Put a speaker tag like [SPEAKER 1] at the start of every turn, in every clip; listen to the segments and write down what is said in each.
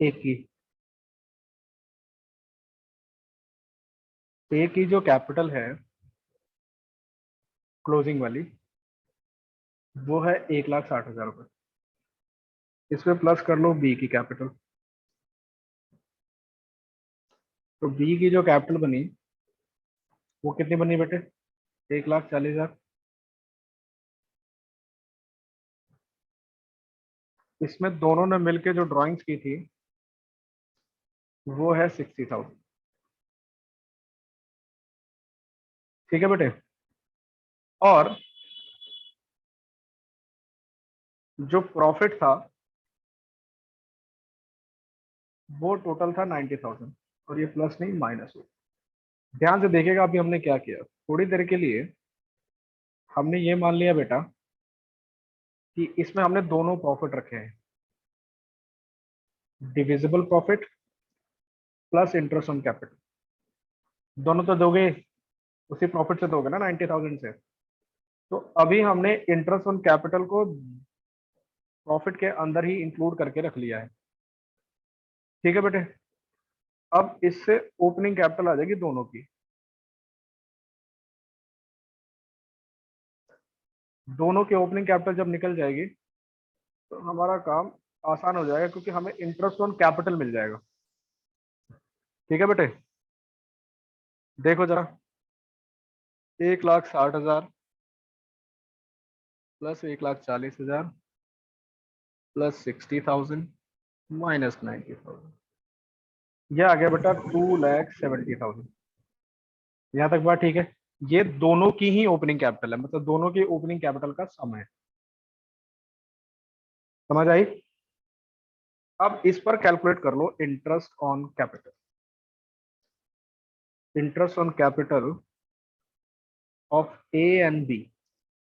[SPEAKER 1] एक की जो कैपिटल है क्लोजिंग वाली, वो है 1,60,000 रुपये। इसमें प्लस कर लो बी की कैपिटल। तो बी की जो कैपिटल बनी वो कितनी बनी बेटे? 1,40,000। इसमें दोनों ने मिलके जो ड्राइंग्स की थी वो है 60,000। ठीक है बेटे। और जो प्रॉफिट था वो टोटल था 90,000, और ये प्लस नहीं माइनस हो। ध्यान से देखिएगा अभी हमने क्या किया। थोड़ी देर के लिए हमने ये मान लिया बेटा कि इसमें हमने दोनों प्रॉफिट रखे हैं, divisible profit plus interest on capital. दोनों तो दोगे, उसी प्रॉफिट से दोगे ना, 90,000 से। तो अभी हमने इंटरेस्ट ऑन कैपिटल को प्रॉफिट के अंदर ही इंक्लूड करके रख लिया है। ठीक है बेटे। अब इससे ओपनिंग कैपिटल आ जाएगी दोनों की। दोनों की ओपनिंग कैपिटल जब निकल जाएगी तो हमारा काम आसान हो जाएगा, क्योंकि हमें इंटरेस्ट ऑन कैपिटल मिल जाएगा। ठीक है बेटे। देखो जरा, 1,60,000 प्लस 1,40,000 प्लस 60,000 माइनस 90,000, यह आ गया बेटा 2,70,000। यहाँ तक बात ठीक है। ये दोनों की ही ओपनिंग कैपिटल है, मतलब दोनों की ओपनिंग कैपिटल का सम है। समझ आई? अब इस पर कैलकुलेट कर लो interest on capital. Interest on capital of A and B,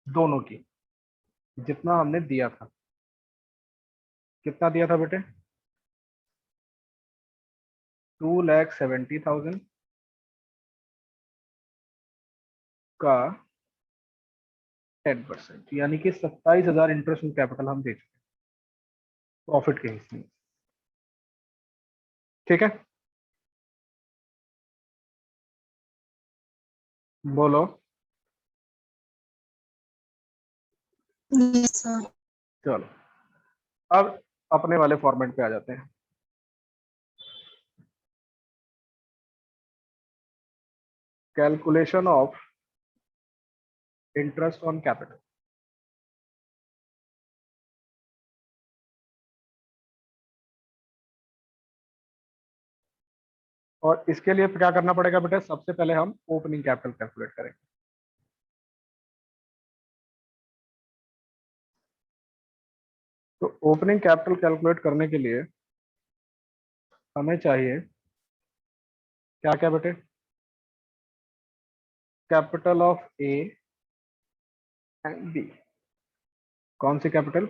[SPEAKER 1] दोनों की, जितना हमने दिया था। कितना दिया था बेटे? 2,70,000 का 10%, यानी कि 27,000 इंटरेस्ट ऑन कैपिटल हम दे चुके प्रॉफिट के हिस्से में। ठीक है, बोलो।
[SPEAKER 2] Yes sir.
[SPEAKER 1] चलो अब अपने वाले फॉर्मेट पे आ जाते हैं। Calculation of interest on capital. और इसके लिए क्या करना पड़ेगा बेटा? सबसे पहले हम ओपनिंग कैपिटल कैलकुलेट करेंगे। तो ओपनिंग कैपिटल कैलकुलेट करने के लिए हमें चाहिए क्या क्या बेटे? Capital of A and B. कौन सी कैपिटल?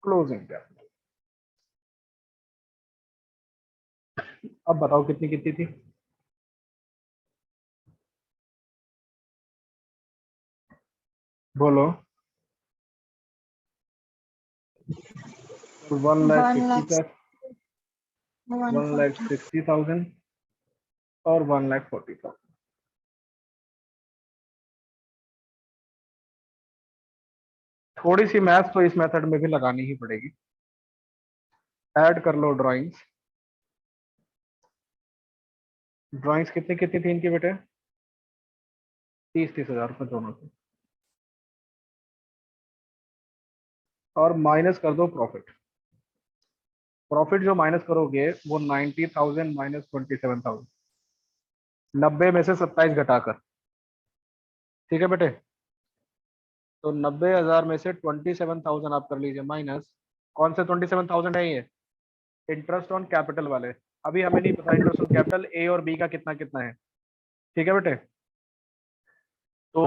[SPEAKER 1] Closing capital. अब बताओ कितनी कितनी थी? बोलो। 1,60,000, 1,60,000 और 1,40,000। थोड़ी सी मैथ तो इस मेथड में भी लगानी ही पड़ेगी। ऐड कर लो ड्राइंग्स। ड्राइंग्स कितनी कितनी थी इनकी बेटे? 30,000 रुपये दोनों की। और माइनस कर दो प्रॉफिट। प्रॉफिट जो माइनस करोगे वो 90,000 माइनस 27,000, 90 में से 27 घटाकर। ठीक है बेटे। तो 90,000 में से 27,000 आप कर लीजिए माइनस। कौन से 27,000 है ये? इंटरेस्ट ऑन कैपिटल वाले। अभी हमें नहीं पता इंटरेस्ट ऑन कैपिटल ए और बी का कितना कितना है। ठीक है बेटे। तो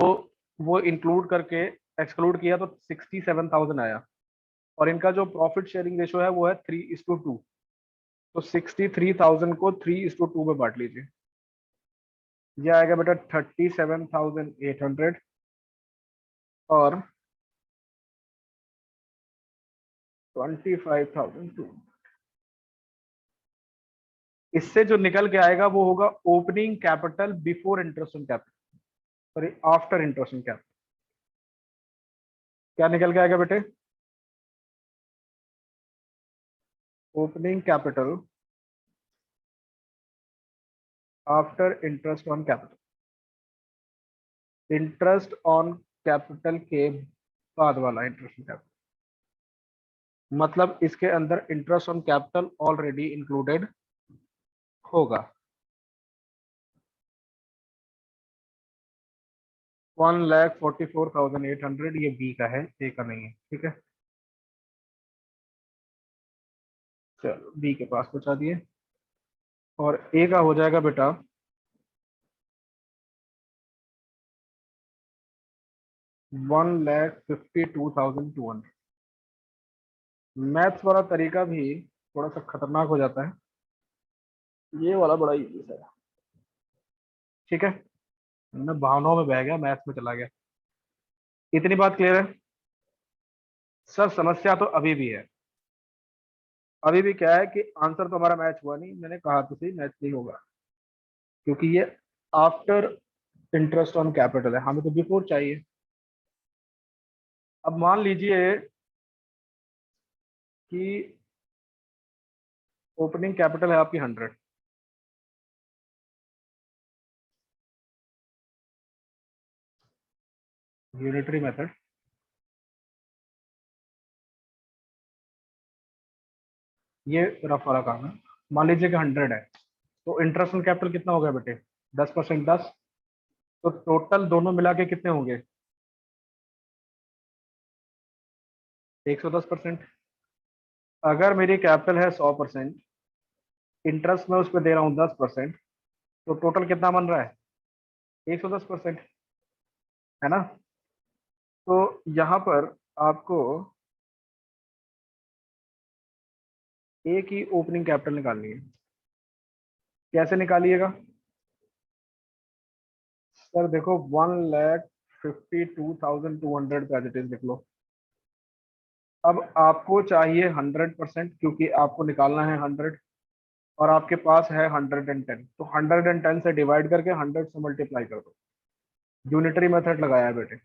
[SPEAKER 1] वो इंक्लूड करके एक्सक्लूड किया तो 67,000 आया। और इनका जो प्रॉफिट शेयरिंग रेशो है वो है 3:2। तो 63,000 को 3:2 में बांट लीजिए। ये आएगा बेटा 37,800 और 25,200। इससे जो निकल के आएगा वो होगा opening capital before interest on capital, sorry after interest on capital. क्या निकल के आएगा बेटे? Opening capital after interest on capital, interest on capital के बाद वाला इंटरेस्ट ऑन कैपिटल, मतलब इसके अंदर interest on capital already included होगा। 1,44,800 ये बी का है, ए का नहीं है, ठीक है। चलो बी के पास पहुंचा दिए, और ए का हो जाएगा बेटा 1,52,200। मैथ्स वाला तरीका भी थोड़ा सा खतरनाक हो जाता है, ये वाला बड़ा इजी है, ठीक है। मैं भावनाओं में बह गया, मैथ्स में चला गया। इतनी बात क्लियर है सर? समस्या तो अभी भी है, अभी भी क्या है कि आंसर तो हमारा मैच हुआ नहीं, मैंने कहा तो सही मैच नहीं होगा, क्योंकि ये आफ्टर इंटरेस्ट ऑन कैपिटल है, हमें तो बिफोर चाहिए। अब मान लीजिए कि ओपनिंग कैपिटल है आपकी 100, यूनिटरी मेथड, ये रफ वाला काम है। मान लीजिए कि 100 है, तो इंटरेस्ट ऑन कैपिटल कितना हो गया बेटे? 10%, 10, तो टोटल दोनों मिला के कितने होंगे? 110%। अगर मेरी कैपिटल है 100%, इंटरेस्ट में उस पर दे रहा हूँ 10%, तो टोटल कितना बन रहा है? 110%, है ना। तो यहाँ पर आपको ए की ओपनिंग कैपिटल निकालनी है। कैसे निकालिएगा सर? देखो 1,52,200 एज इट इज लिख लो। अब आपको चाहिए 100%, क्योंकि आपको निकालना है 100, और आपके पास है 110, तो 110 से डिवाइड करके 100 से मल्टीप्लाई कर दो। यूनिटरी मेथड लगाया है बेटे,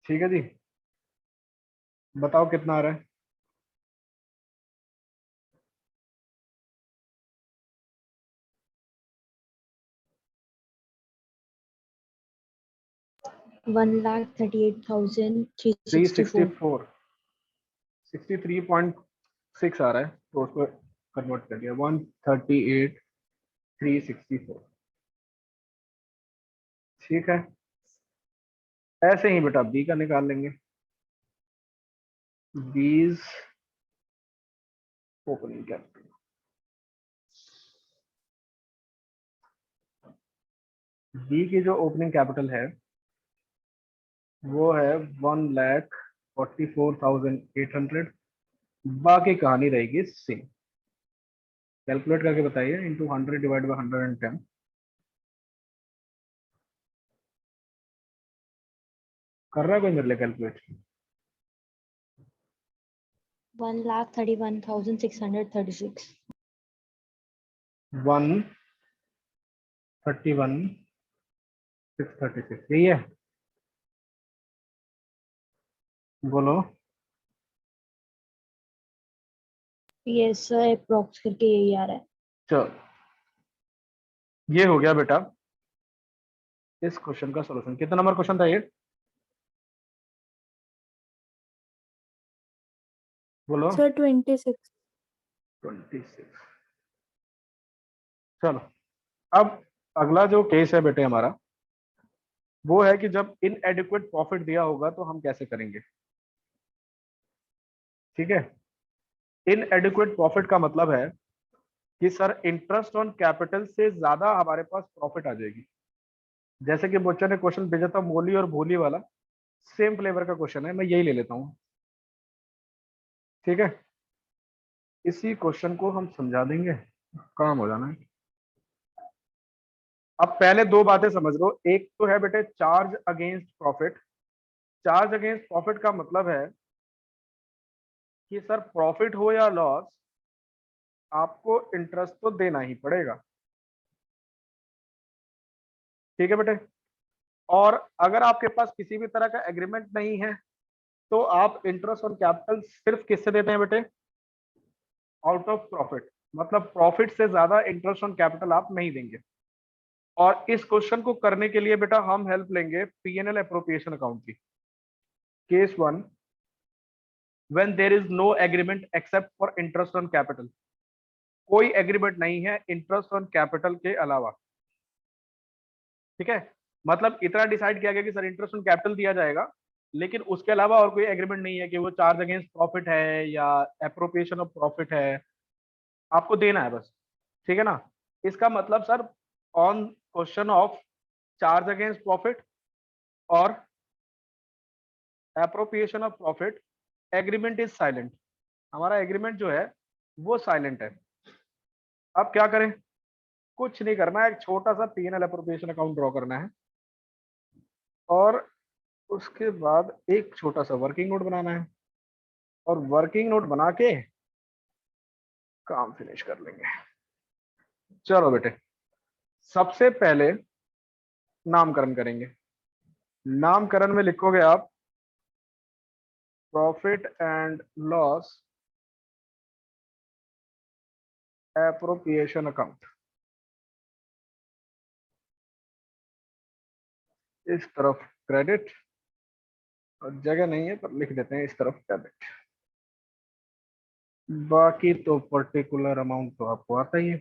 [SPEAKER 1] ठीक है जी। बताओ कितना आ रहा है?
[SPEAKER 2] 1,38,364.
[SPEAKER 1] 364, 63.6 आ रहा है, तो उसको कन्वर्ट कर दिया 138,364, ठीक है। ऐसे ही बेटा बी का निकाल लेंगे। बीज ओपनिंग कैपिटल, बी की जो ओपनिंग कैपिटल है वो है 1,44,800। बाकी कहानी रहेगी सेम। कैलकुलेट करके बताइए, इंटू 100 डिवाइड बाई 110। कर रहा है कोई मेरे लिए कैलकुलेट?
[SPEAKER 2] 1,31,636.
[SPEAKER 1] 131,636 यही है? बोलो।
[SPEAKER 2] यस सर, अप्रोक्स करके यही आ रहा है.
[SPEAKER 1] चलो ये हो गया बेटा इस क्वेश्चन का सॉल्यूशन। कितना नंबर क्वेश्चन था ये? बोलो।
[SPEAKER 2] सर 26.
[SPEAKER 1] 26। चलो अब अगला जो केस है बेटे हमारा, वो है कि जब इनएडिक्वेट प्रॉफिट दिया होगा तो हम कैसे करेंगे, ठीक है। इनएडिक्वेट प्रॉफिट का मतलब है कि सर इंटरेस्ट ऑन कैपिटल से ज्यादा हमारे पास प्रॉफिट आ जाएगी। जैसे कि बच्चों ने क्वेश्चन भेजा था मोली और भोली वाला, सेम फ्लेवर का क्वेश्चन है, मैं यही ले लेता हूँ, ठीक है। इसी क्वेश्चन को हम समझा देंगे, काम हो जाना है। अब पहले दो बातें समझ लो। एक तो है बेटे charge against profit. Charge against profit का मतलब है कि सर प्रॉफिट हो या लॉस, आपको इंटरेस्ट तो देना ही पड़ेगा, ठीक है बेटे। और अगर आपके पास किसी भी तरह का एग्रीमेंट नहीं है तो आप इंटरेस्ट ऑन कैपिटल सिर्फ किससे देते हैं बेटे? आउट ऑफ प्रॉफिट, मतलब प्रॉफिट से ज्यादा इंटरेस्ट ऑन कैपिटल आप नहीं देंगे। और इस क्वेश्चन को करने के लिए बेटा हम हेल्प लेंगे पीएनएल एप्रोप्रिएशन अकाउंट की। Case 1, when there is no agreement except for interest on capital, कोई एग्रीमेंट नहीं है इंटरेस्ट ऑन कैपिटल के अलावा, ठीक है। मतलब इतना डिसाइड किया गया कि सर इंटरेस्ट ऑन कैपिटल दिया जाएगा, लेकिन उसके अलावा और कोई एग्रीमेंट नहीं है कि वो चार्ज अगेंस्ट प्रॉफिट है या एप्रोप्रिएशन ऑफ प्रॉफिट है, आपको देना है बस, ठीक है ना। इसका मतलब sir on question of charge against profit और appropriation of profit, agreement is silent, हमारा एग्रीमेंट जो है वो साइलेंट है। अब क्या करें? कुछ नहीं करना है, एक छोटा सा पीएनएल एप्रोप्रिएशन अकाउंट ड्रॉ करना है और उसके बाद एक छोटा सा वर्किंग नोट बनाना है और वर्किंग नोट बना के काम फिनिश कर लेंगे। चलो बेटे, सबसे पहले नामकरण करेंगे। नामकरण में लिखोगे आप profit and loss appropriation account, इस तरफ क्रेडिट, और जगह नहीं है पर लिख देते हैं इस तरफ डेबिट। बाकी तो पर्टिकुलर अमाउंट तो आपको आता ही है।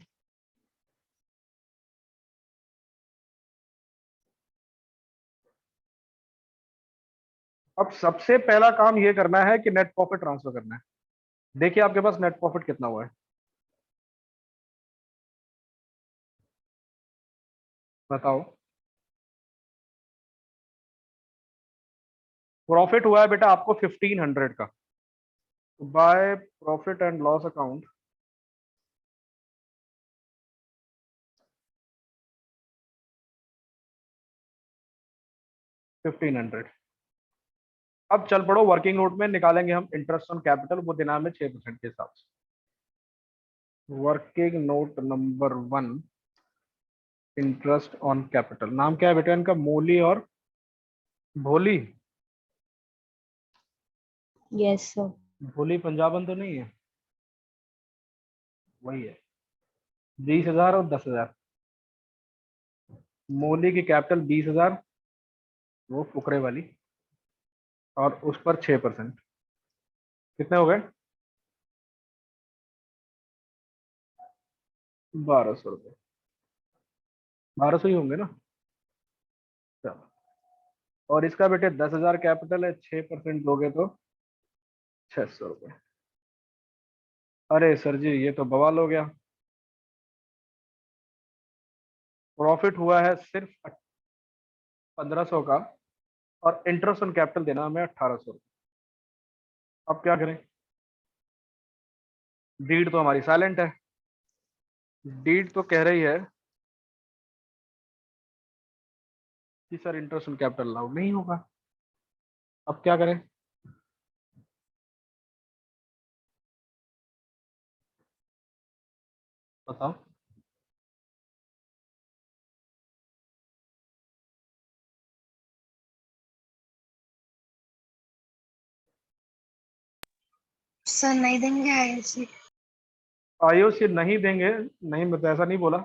[SPEAKER 1] अब सबसे पहला काम ये करना है कि नेट प्रॉफिट ट्रांसफर करना है। देखिए आपके पास नेट प्रॉफिट कितना हुआ है, बताओ। प्रॉफिट हुआ है बेटा आपको 1500 का, bye profit and loss account 1500। अब चल पड़ो वर्किंग नोट में निकालेंगे हम इंटरेस्ट ऑन कैपिटल, वो देना हमें 6% के हिसाब से। Working note number 1, interest on capital. नाम क्या है बेटा इनका? मोली और भोली।
[SPEAKER 2] Yes sir.
[SPEAKER 1] भोली पंजाबन तो नहीं है? वही है। 20,000 और 10,000। मोली की कैपिटल 20,000, वो फुकरे वाली, और उस पर 6%, कितने हो गए? 1,200 रुपये। 1,200 ही होंगे ना? चलो, और इसका बेटे 10,000 कैपिटल है, 6% दोगे तो 600 रुपये। अरे सर जी ये तो बवाल हो गया, प्रॉफिट हुआ है सिर्फ 1,500 का और इंटरेस्ट ऑन कैपिटल देना हमें 1,800 रुपये। अब क्या करें? डीड तो हमारी साइलेंट है, डीड तो कह रही है कि sir interest on capital allowed नहीं होगा। अब क्या करें? बताओ।
[SPEAKER 3] सर नहीं देंगे आईएससी।
[SPEAKER 1] आईओसी नहीं देंगे? नहीं, मैं तो ऐसा नहीं बोला।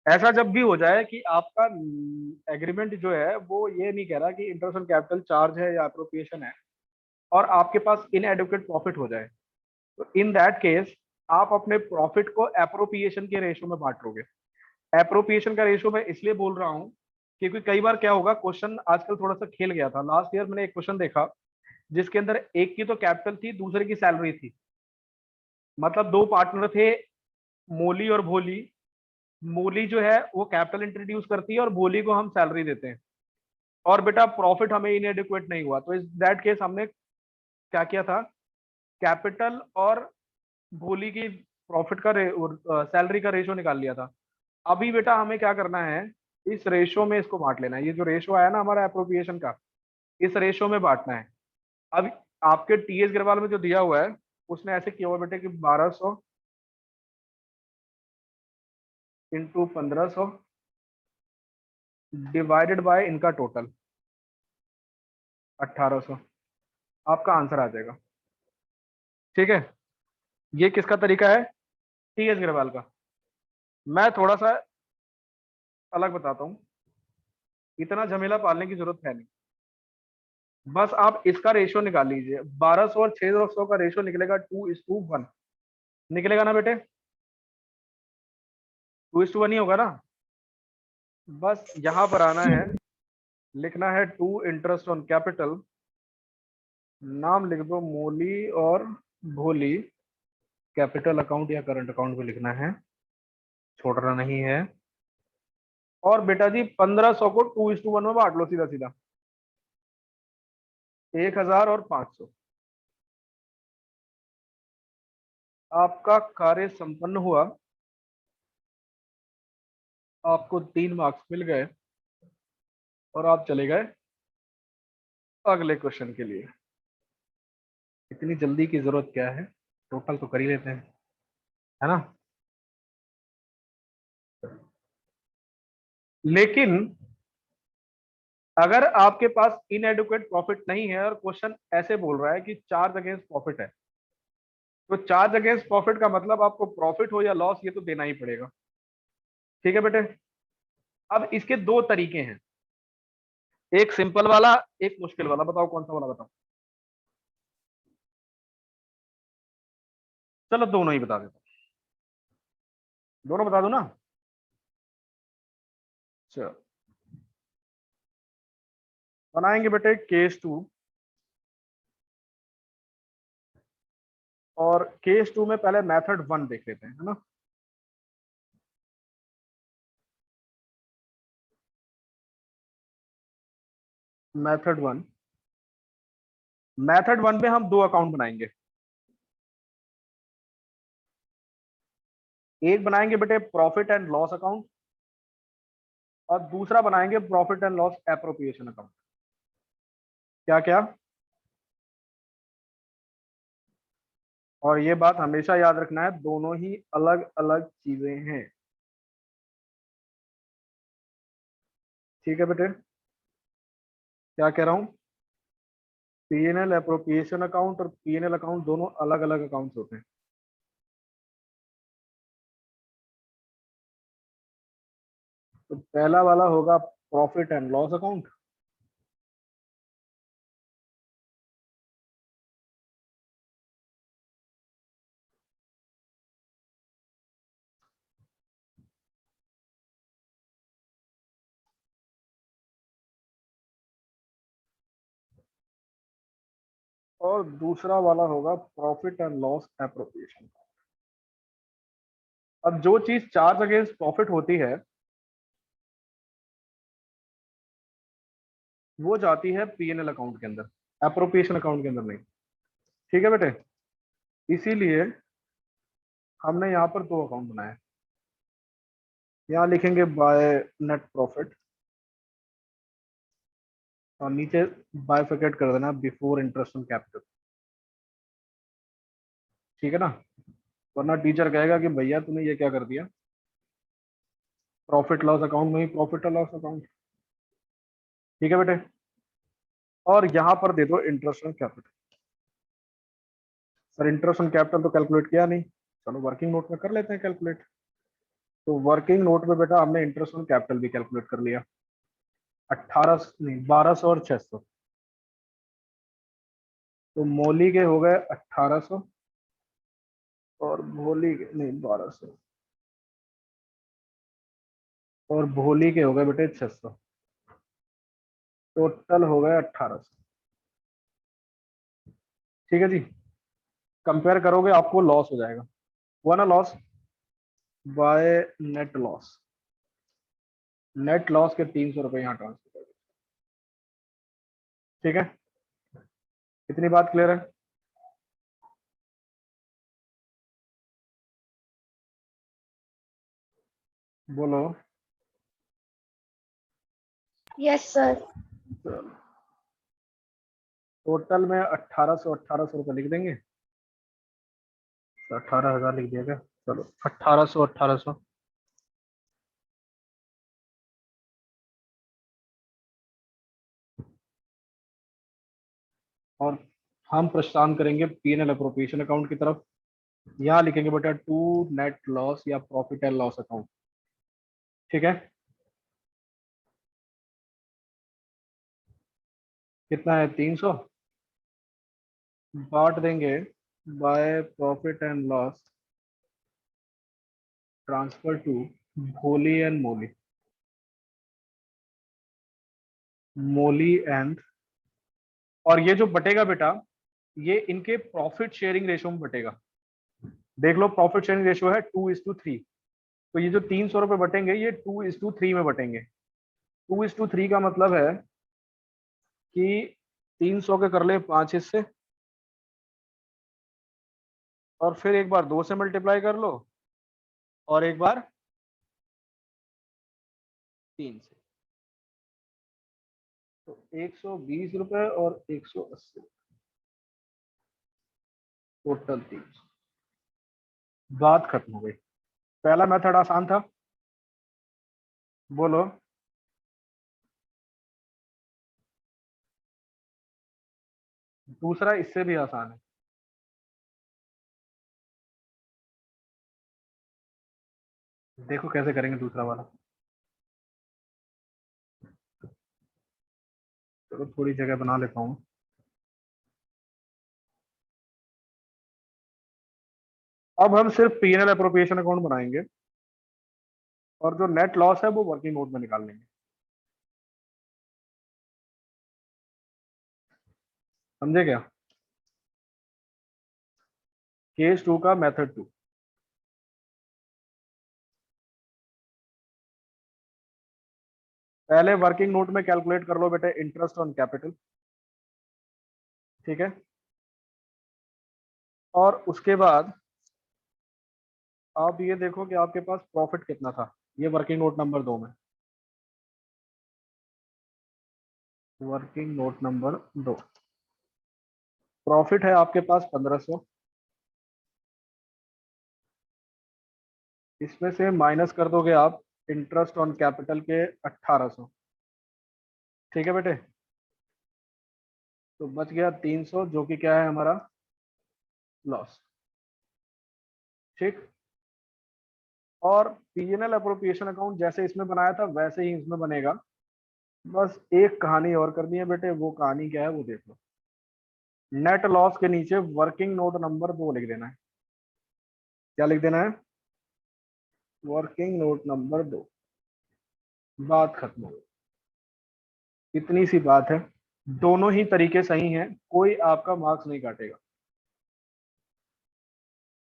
[SPEAKER 1] ऐसा जब भी हो जाए कि आपका एग्रीमेंट जो है वो ये नहीं कह रहा कि इंटरेस्ट ऑन कैपिटल चार्ज है या अप्रोप्रिएशन है, और आपके पास इनएडिक्वेट प्रॉफिट हो जाए, तो इन दैट केस आप अपने प्रॉफिट को एप्रोप्रिएशन के रेशो में बांट लोगे। एप्रोप्रिएशन का रेशो मैं इसलिए बोल रहा हूँ क्योंकि कई बार क्या होगा, क्वेश्चन आजकल थोड़ा सा खेल गया था। लास्ट ईयर मैंने एक क्वेश्चन देखा जिसके अंदर एक की तो कैपिटल थी, दूसरे की सैलरी थी। मतलब दो पार्टनर थे, मोली और भोली। मोली जो है वो कैपिटल इंट्रोड्यूस करती है और भोली को हम सैलरी देते हैं, और बेटा प्रॉफिट हमें इनएडिक्वेट नहीं हुआ, तो इस दैट केस हमने क्या किया था, कैपिटल और भोली की प्रॉफिट का सैलरी का रेशो निकाल लिया था। अभी बेटा हमें क्या करना है, इस रेशो में इसको बांट लेना है। ये जो रेशो आया ना हमारा एप्रोप्रिएशन का, इस रेशो में बांटना है। अब आपके टीएस गिरवाल में जो दिया हुआ है उसने ऐसे किया हुआ बेटे कि 1,200 इंटू 1500 डिवाइडेड बाय इनका टोटल 1800, आपका आंसर आ जाएगा। ठीक है, ये किसका तरीका है? टीएस अग्रवाल का। मैं थोड़ा सा अलग बताता हूँ, इतना झमेला पालने की जरूरत है नहीं, बस आप इसका रेशियो निकाल लीजिए। 1200 और 600 का रेशियो निकलेगा 2:1, निकलेगा ना बेटे? 2:1 ही होगा ना। बस यहां पर आना है, लिखना है 2 इंटरेस्ट ऑन कैपिटल, नाम लिख दो मोली और भोली, कैपिटल अकाउंट या करंट अकाउंट में लिखना है, छोड़ना नहीं है। और बेटा जी 1500 को 2:1 में बांट लो सीधा सीधा, 1000 और 500। आपका कार्य संपन्न हुआ, आपको 3 मार्क्स मिल गए और आप चले गए अगले क्वेश्चन के लिए। इतनी जल्दी की जरूरत क्या है, टोटल तो कर ही लेते हैं, है ना? लेकिन अगर आपके पास इनएडुकेट प्रॉफिट नहीं है और क्वेश्चन ऐसे बोल रहा है कि चार्ज अगेंस्ट प्रॉफिट है, तो चार्ज अगेंस्ट प्रॉफिट का मतलब आपको प्रॉफिट हो या लॉस ये तो देना ही पड़ेगा। ठीक है बेटे, अब इसके दो तरीके हैं, एक सिंपल वाला, एक मुश्किल वाला। बताओ कौन सा वाला बताओ? चलो दोनों ही बता देता हूं, दोनों बता दो ना। चलो बनाएंगे बेटे केस 2, और केस 2 में पहले मेथड 1 देख लेते हैं, है ना? मेथड 1, मेथड 1 में हम दो अकाउंट बनाएंगे। एक बनाएंगे बेटे प्रॉफिट एंड लॉस अकाउंट, और दूसरा बनाएंगे profit and loss appropriation account. क्या क्या? और ये बात हमेशा याद रखना है, दोनों ही अलग अलग चीजें हैं। ठीक है बेटे, क्या कह रहा हूं? पीएनएल एप्रोप्रिएशन अकाउंट और पीएनएल अकाउंट दोनों अलग अलग अकाउंट्स होते हैं। तो पहला वाला होगा प्रॉफिट एंड लॉस अकाउंट, और दूसरा वाला होगा प्रॉफिट एंड लॉस एप्रोप्रिएशन। अब जो चीज चार्ज अगेंस्ट प्रॉफिट होती है वो जाती है पीएनएल अकाउंट के अंदर, एप्रोप्रिएशन अकाउंट के अंदर नहीं। ठीक है बेटे, इसीलिए हमने यहाँ पर दो अकाउंट बनाए। यहाँ लिखेंगे बाय नेट प्रॉफिट, और नीचे बाइफिकेट कर देना बिफोर इंटरेस्ट ऑन कैपिटल। ठीक है ना? वरना टीचर कहेगा कि भैया तूने ये क्या कर दिया, प्रॉफिट लॉस अकाउंट में ही प्रॉफिट और लॉस अकाउंट। ठीक है बेटे, और यहाँ पर दे दो interest on capital. Sir interest on capital तो कैलकुलेट किया नहीं, चलो वर्किंग नोट में कर लेते हैं कैलकुलेट। तो वर्किंग नोट में बेटा हमने इंटरेस्ट ऑन कैपिटल भी कैलकुलेट कर लिया, 18 नहीं 1200 और 600। तो मौली के हो गए 1800 और भोली के नहीं 1200, और भोली के हो गए बेटे 600, टोटल हो गए 1800। ठीक है जी, कंपेयर करोगे आपको लॉस हो जाएगा, हुआ ना loss, by net loss. Net loss के 300 रुपए यहाँ ट्रांसफर कर दो। ठीक है, इतनी बात क्लियर है? बोलो।
[SPEAKER 2] Yes sir.
[SPEAKER 1] टोटल में 1800 रुपए लिख देंगे, 18,000 लिख दिया क्या? चलो 1800 और हम प्रस्थान करेंगे P&L अप्रोप्रिएशन अकाउंट की तरफ। यहाँ लिखेंगे बेटा टू नेट लॉस या प्रॉफिट एंड लॉस अकाउंट। ठीक है, कितना है 300, बांट देंगे by profit and loss transfer to Bholi and Moli, Moli and, और ये जो बटेगा बेटा ये इनके प्रॉफिट शेयरिंग रेशियो में बटेगा। देख लो प्रॉफिट शेयरिंग रेशियो है 2:3, तो ये जो 300 रुपए बटेंगे ये 2:3 में बटेंगे। 2:3 का मतलब है कि 300 के कर ले 5 हिस्से, और फिर एक बार 2 से मल्टीप्लाई कर लो, और एक बार 3 से, तो 120 रुपए और 180, टोटल 300। बात खत्म हो गई। पहला मेथड आसान था, बोलो। दूसरा इससे भी आसान है। देखो कैसे करेंगे दूसरा वाला। चलो थोड़ी जगह बना लेता हूँ। अब हम सिर्फ P&L अप्रोप्रिएशन अकाउंट बनाएंगे और जो नेट लॉस है वो वर्किंग नोट में निकाल लेंगे। समझे क्या? केस 2 का मेथड 2। पहले वर्किंग नोट में कैलकुलेट कर लो बेटे इंटरेस्ट ऑन कैपिटल। ठीक है, और उसके बाद आप ये देखो कि आपके पास प्रॉफिट कितना था, ये वर्किंग नोट नंबर 2 में। वर्किंग नोट नंबर 2, प्रॉफिट है आपके पास 1500, इसमें से माइनस कर दोगे आप इंटरेस्ट ऑन कैपिटल के 1800। ठीक है बेटे, तो बच गया 300 जो कि क्या है हमारा लॉस। ठीक, और P&L अप्रोप्रिएशन अकाउंट जैसे इसमें बनाया था वैसे ही इसमें बनेगा, बस एक कहानी और करनी है बेटे। वो कहानी क्या है वो देख लो। नेट लॉस के नीचे वर्किंग नोट नंबर 2 लिख देना है। क्या लिख देना है? Working note number 2। बात खत्म हो गई। इतनी सी बात है, दोनों ही तरीके सही हैं, कोई आपका मार्क्स नहीं काटेगा।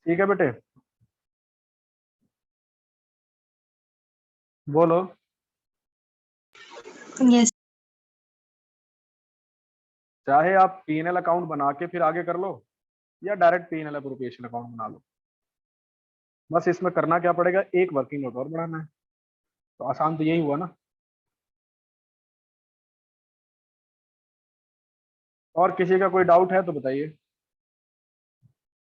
[SPEAKER 1] ठीक है बेटे, बोलो।
[SPEAKER 3] यस।
[SPEAKER 1] चाहे आप P&L अकाउंट बना के फिर आगे कर लो या डायरेक्ट P&L अप्रोप्रिएशन अकाउंट बना लो, बस इसमें करना क्या पड़ेगा, एक वर्किंग नोट और बनाना है। तो आसान तो यही हुआ ना। और किसी का कोई डाउट है तो बताइए।